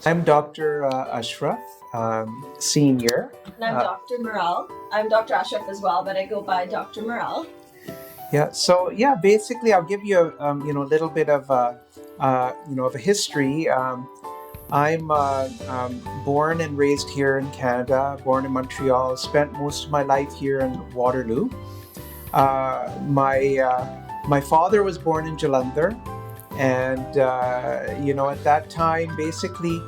I'm Dr. Ashraf, Senior. And I'm Dr. Miraal. I'm Dr. Ashraf as well, but I go by Dr. Miraal. Basically, I'll give you a little bit of of a history. I'm born and raised here in Canada, born in Montreal, spent most of my life here in Waterloo. My father was born in Jalandhar, and at that time, basically,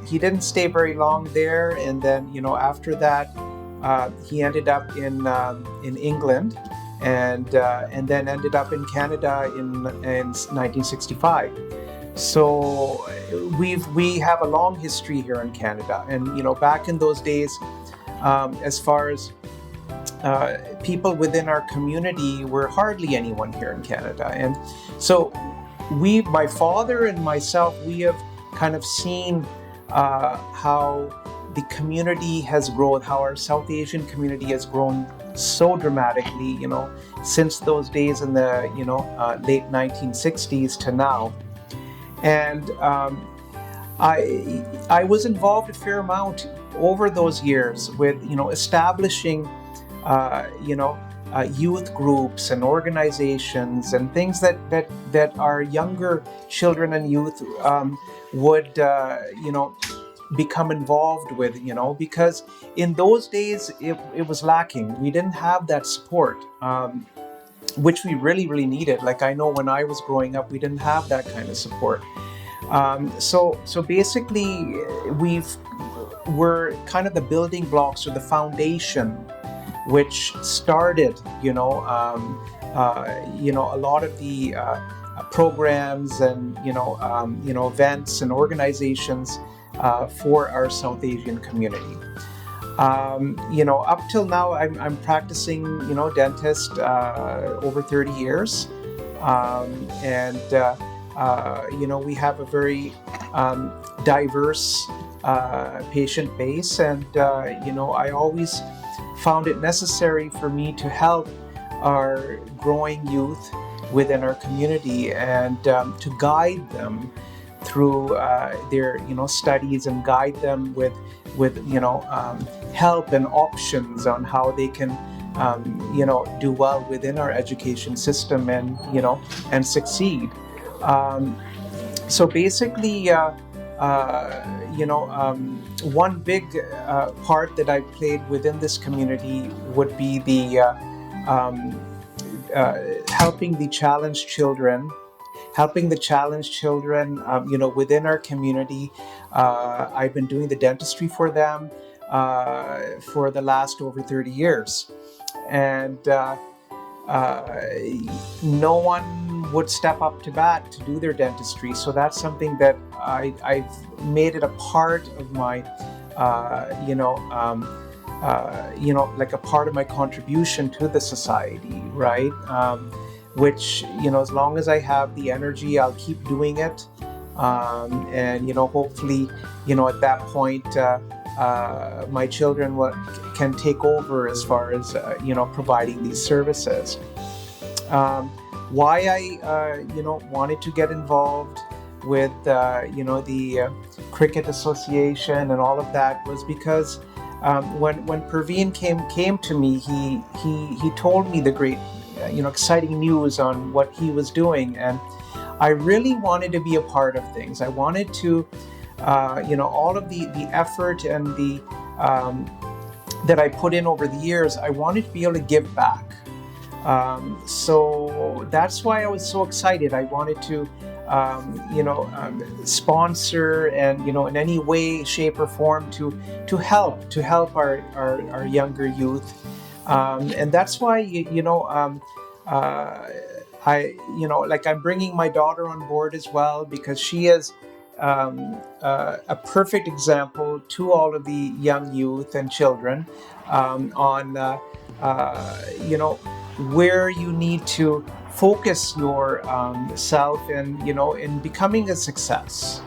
he didn't stay very long there, and then after that, he ended up in England, and then ended up in Canada in 1965. So we have a long history here in Canada, and back in those days, as far as people within our community, were hardly anyone here in Canada, and so my father and myself, we have kind of seen how the community has grown, how our South Asian community has grown so dramatically, since those days in the late 1960s to now. And I was involved a fair amount over those years with establishing youth groups and organizations and things that our younger children and youth would become involved with, because in those days it was lacking. We didn't have that support, which we really, really needed. Like, I know when I was growing up, we didn't have that kind of support. So basically, we're kind of the building blocks or the foundation, which started, a lot of the programs and events and organizations for our South Asian community. Up till now, I'm practicing, dentist over 30 years, and we have a very diverse patient base, and I always found it necessary for me to help our growing youth within our community and to guide them through their studies, and guide them with help and options on how they can do well within our education system and succeed. So basically, one big part that I played within this community would be the helping the challenged children. Within our community. I've been doing the dentistry for them for the last over 30 years. And no one would step up to bat to do their dentistry. So that's something that I've made it a part of my, like a part of my contribution to the society, right? Which, as long as I have the energy, I'll keep doing it. And hopefully, at that point, my children can take over as far as, providing these services. Why I, wanted to get involved with, the Cricket Association and all of that was because when Praveen came to me, he told me the great, exciting news on what he was doing, and I really wanted to be a part of things. I wanted to, all of the effort and the that I put in over the years, I wanted to be able to give back. So that's why I was so excited. I wanted to, sponsor and, in any way, shape, or form to help our younger youth. And that's why, I'm bringing my daughter on board as well, because she is a perfect example to all of the young youth and children on, where you need to focus your self and, in becoming a success,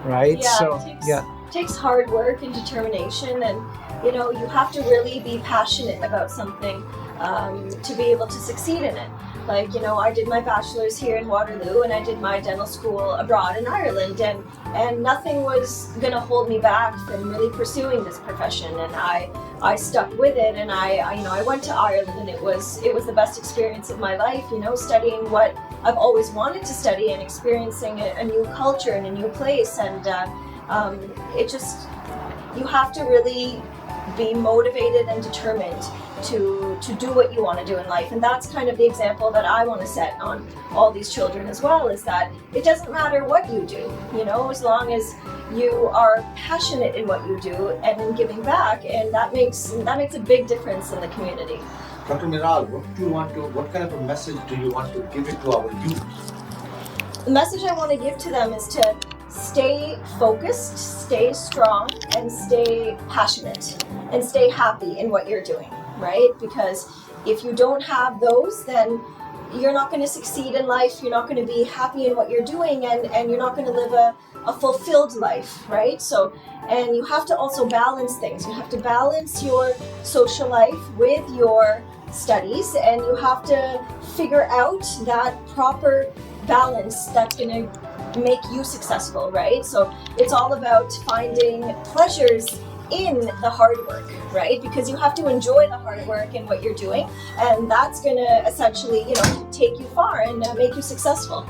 right? It takes hard work and determination, and you have to really be passionate about something to be able to succeed in it. Like, I did my bachelor's here in Waterloo, and I did my dental school abroad in Ireland, and nothing was going to hold me back from really pursuing this profession. And I stuck with it, and I went to Ireland, and it was the best experience of my life, studying what I've always wanted to study and experiencing a new culture and a new place. And you have to really be motivated and determined to do what you want to do in life. And that's kind of the example that I want to set on all these children as well, is that it doesn't matter what you do, as long as you are passionate in what you do and in giving back, and that makes a big difference in the community. Dr. Miraal, what kind of a message do you want to give it to our youth? The message I want to give to them is to stay focused, stay strong, and stay passionate, and stay happy in what you're doing, right? Because if you don't have those, then you're not going to succeed in life, you're not going to be happy in what you're doing, and you're not going to live a fulfilled life, right? So, and you have to also balance things. You have to balance your social life with your studies, and you have to figure out that proper balance that's going to make you successful, right? So it's all about finding pleasures in the hard work, right? Because you have to enjoy the hard work in what you're doing, and that's going to essentially, take you far and make you successful.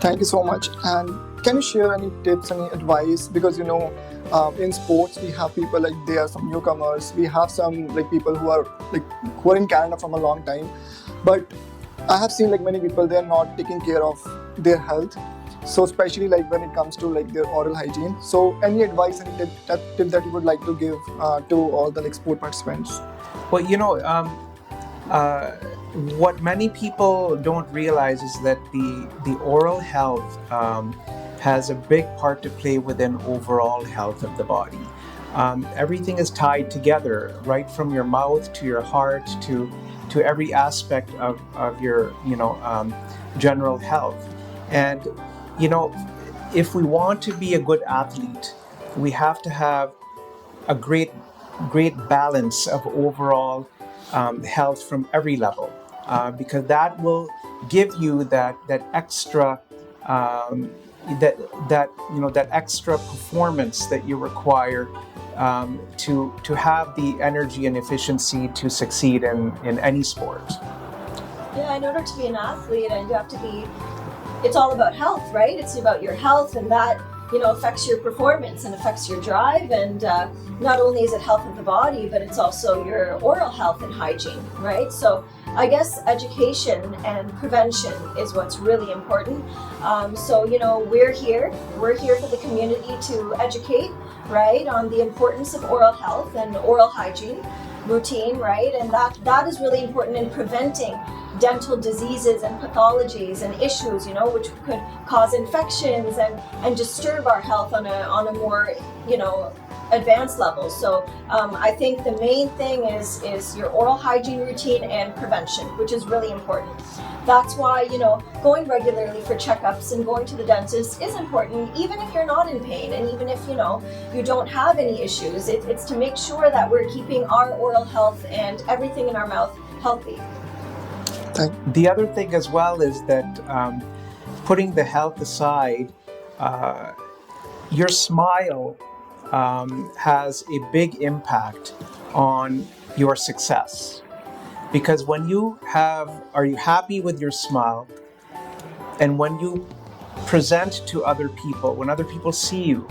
Thank you so much. And can you share any tips, any advice? Because in sports we have people like, there are some newcomers. We have some like people who are in Canada from a long time, but I have seen many people, they are not taking care of their health. So especially when it comes to their oral hygiene. So any advice, any tip that you would like to give to all the sport participants? Well, what many people don't realize is that the oral health has a big part to play within overall health of the body. Everything is tied together, right from your mouth to your heart to every aspect of your general health. And if we want to be a good athlete, we have to have a great balance of overall health from every level, because that will give you that extra that extra performance that you require to have the energy and efficiency to succeed in any sport. Yeah, in order to be an athlete, and you have to be. It's all about health, right? It's about your health, and that affects your performance and affects your drive. And not only is it health of the body, but it's also your oral health and hygiene, right? So I guess education and prevention is what's really important. So we're here for the community to educate, right, on the importance of oral health and oral hygiene routine, right? And that is really important in preventing dental diseases and pathologies and issues, which could cause infections and disturb our health on a more, advanced level. So I think the main thing is your oral hygiene routine and prevention, which is really important. That's why, going regularly for checkups and going to the dentist is important, even if you're not in pain, and even if, you don't have any issues. It's to make sure that we're keeping our oral health and everything in our mouth healthy. The other thing as well is that putting the health aside, your smile has a big impact on your success. Because when are you happy with your smile, and when you present to other people, when other people see you,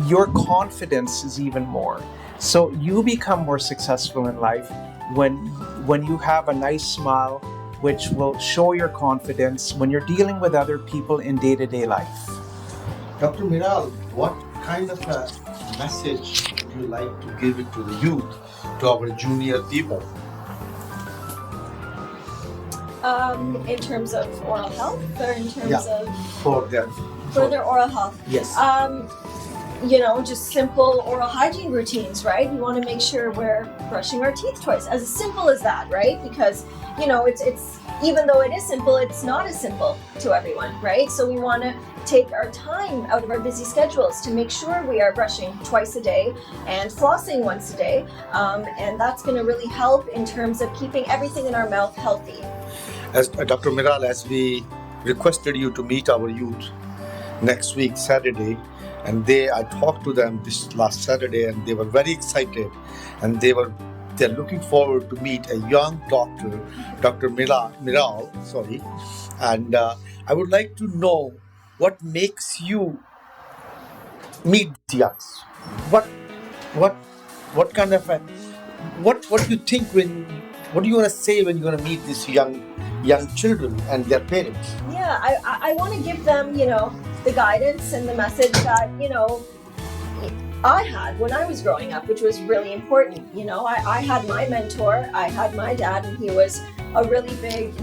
your confidence is even more. So you become more successful in life when you have a nice smile, which will show your confidence when you're dealing with other people in day-to-day life. Dr. Miraal, what kind of a message would you like to give it to the youth, to our junior people? In terms of oral health, or in terms of for them? further oral health? Yes. just simple oral hygiene routines, right? We want to make sure we're brushing our teeth twice, as simple as that, right? Because it's even though it is simple, it's not as simple to everyone, right? So we want to take our time out of our busy schedules to make sure we are brushing twice a day and flossing once a day, and that's going to really help in terms of keeping everything in our mouth healthy. As Dr. Miraal, as we requested you to meet our youth next week, Saturday, and I talked to them this last Saturday, and they were very excited, and they're looking forward to meet a young doctor, Dr. Miraal, and I would like to know what makes you meet the youngs. What kind of what do you think what do you want to say when you're going to meet these young children and their parents? Yeah, I want to give them, the guidance and the message that, I had when I was growing up, which was really important. I had my mentor, I had my dad, and he was a really big,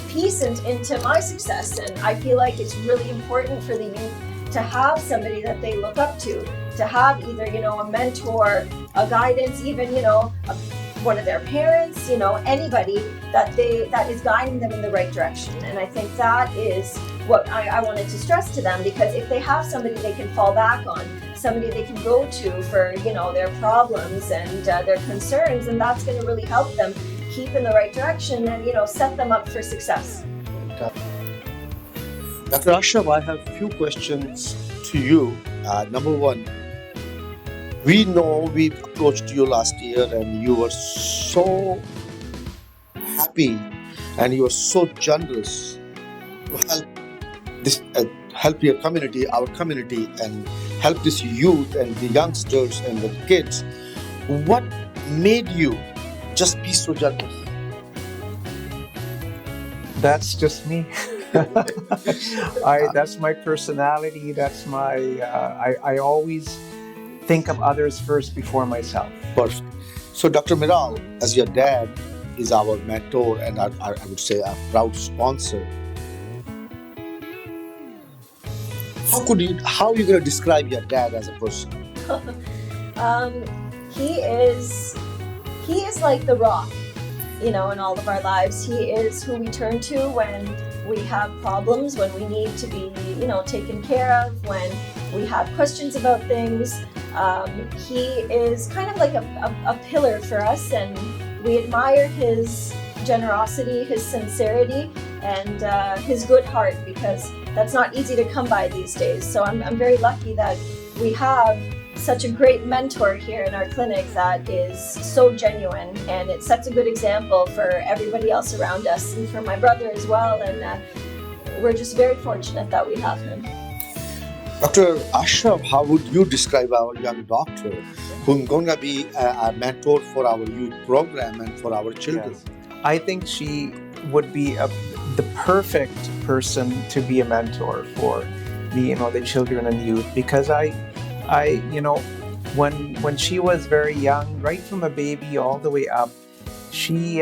piece into my success. And I feel like it's really important for the youth to have somebody that they look up to have either, a mentor, a guidance, even, one of their parents, anybody that is guiding them in the right direction. And I think that is what I wanted to stress to them, because if they have somebody they can fall back on, somebody they can go to for, their problems and their concerns, and that's going to really help them keep in the right direction and, set them up for success. Dr. Ashraf, I have a few questions to you. Number one, we know we approached you last year and you were so happy and you were so generous to help your community, our community, and help this youth and the youngsters and the kids. What made you just be so generous? That's just me. That's my personality. That's my. I always think of others first before myself. Perfect. So, Dr. Miraal, as your dad is our mentor and I would say a proud sponsor, how are you going to describe your dad as a person? He is like the rock, in all of our lives. He is who we turn to when we have problems, when we need to be, taken care of, when we have questions about things. He is kind of like a pillar for us, and we admire his generosity, his sincerity, and his good heart, because that's not easy to come by these days. So I'm very lucky that we have such a great mentor here in our clinic that is so genuine, and it sets a good example for everybody else around us and for my brother as well. And we're just very fortunate that we have him. Dr. Ashraf, how would you describe our young doctor who's going to be a mentor for our youth program and for our children? Yes. I think she would be the perfect person to be a mentor for the children and youth, because when she was very young, right from a baby all the way up, she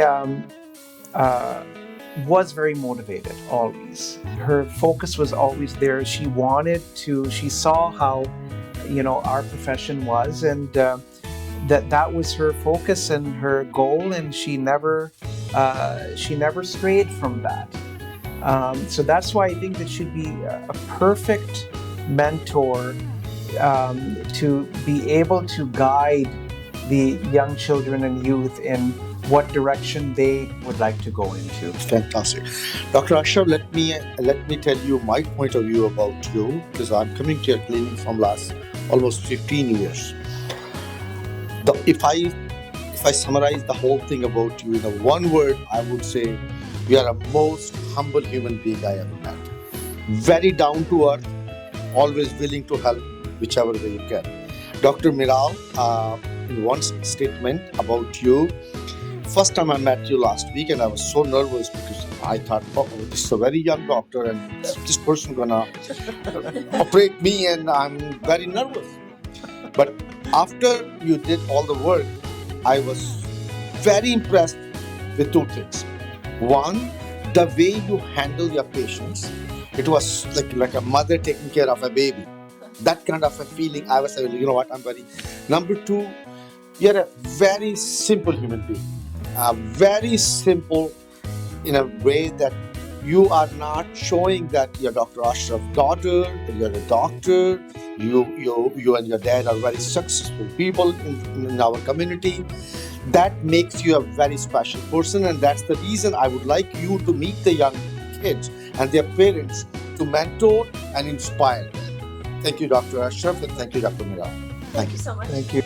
was very motivated always. Her focus was always there. She saw how, our profession was, and that was her focus and her goal, and she never strayed from that. So that's why I think that she'd be a perfect mentor to be able to guide the young children and youth in what direction they would like to go into. Fantastic. Dr. Ashraf, let me tell you my point of view about you, because I'm coming to your clinic from last almost 15 years. If I summarize the whole thing about you in one word, I would say you are a most humble human being I ever met. Very down to earth, always willing to help whichever way you can. Dr. Miraal, in one statement about you, first time I met you last week, and I was so nervous because I thought, this is a very young doctor and this person gonna operate me, and I'm very nervous. But after you did all the work, I was very impressed with two things. One, the way you handle your patients. It was like a mother taking care of a baby. That kind of a feeling, I was saying, you know what, I'm very. Number two, you're a very simple human being. Very simple in a way that you are not showing that you're Dr. Ashraf's daughter, you're a doctor, you and your dad are very successful people in our community. That makes you a very special person, and that's the reason I would like you to meet the young kids and their parents to mentor and inspire. Thank you, Dr. Ashraf, and thank you, Dr. Miraal. Thank you so much. Thank you.